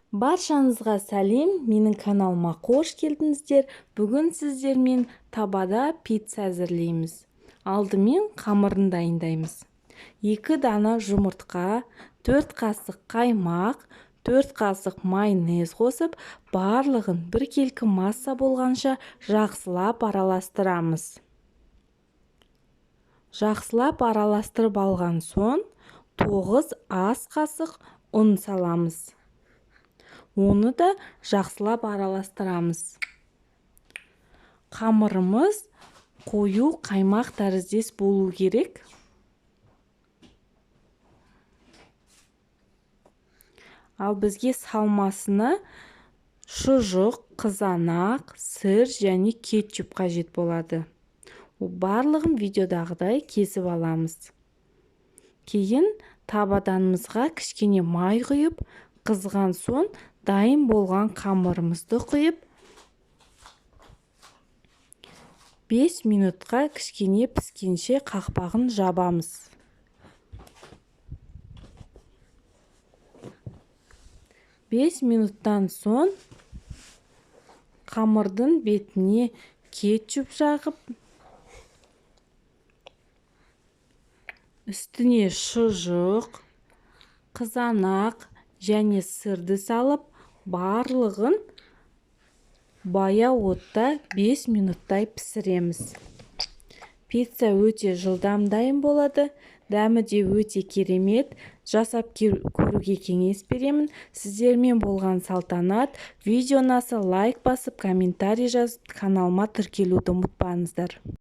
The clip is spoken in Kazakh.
Баршаңызға сәлем, менің каналыма қош келдіңіздер. Бүгін сіздермен табада пицца әзірлейміз. Алдымен қамырын дайындаймыз. 2 дана жұмыртқа, 4 қасық қаймақ, 4 қасық майонез қосып, барлығын бір келкі масса болғанша жақсылап араластырамыз. Жақсылап араластырып алған соң 9 ас қасық ұн саламыз. Оны да жақсылап араластырамыз. Қамырымыз қою қаймақ тәріздес болу керек. Ал бізге салмасына шұжық, қызанақ, сыр және кетчуп қажет болады. Барлығын видеодағыдай кесіп аламыз. Кейін табаданымызға кішкене май құйып, қызған соң дайын болған қамырымызды құйып, 5 минутқа кішкене піскенше қақпағын жабамыз. 5 минуттан соң қамырдың бетіне кетчуп жағып, үстіне шұжық, қызанақ және сырды салып, барлығын баяу отта 5 минуттай пісіреміз. Пицца өте жылдам дайын болады, дәмі де өте керемет. Жасап көруге кеңес беремін. Сіздермен болған салтанат. Видеоны лайк басып, комментарий жазып, каналыма тіркелуді ұмытпаңыздар.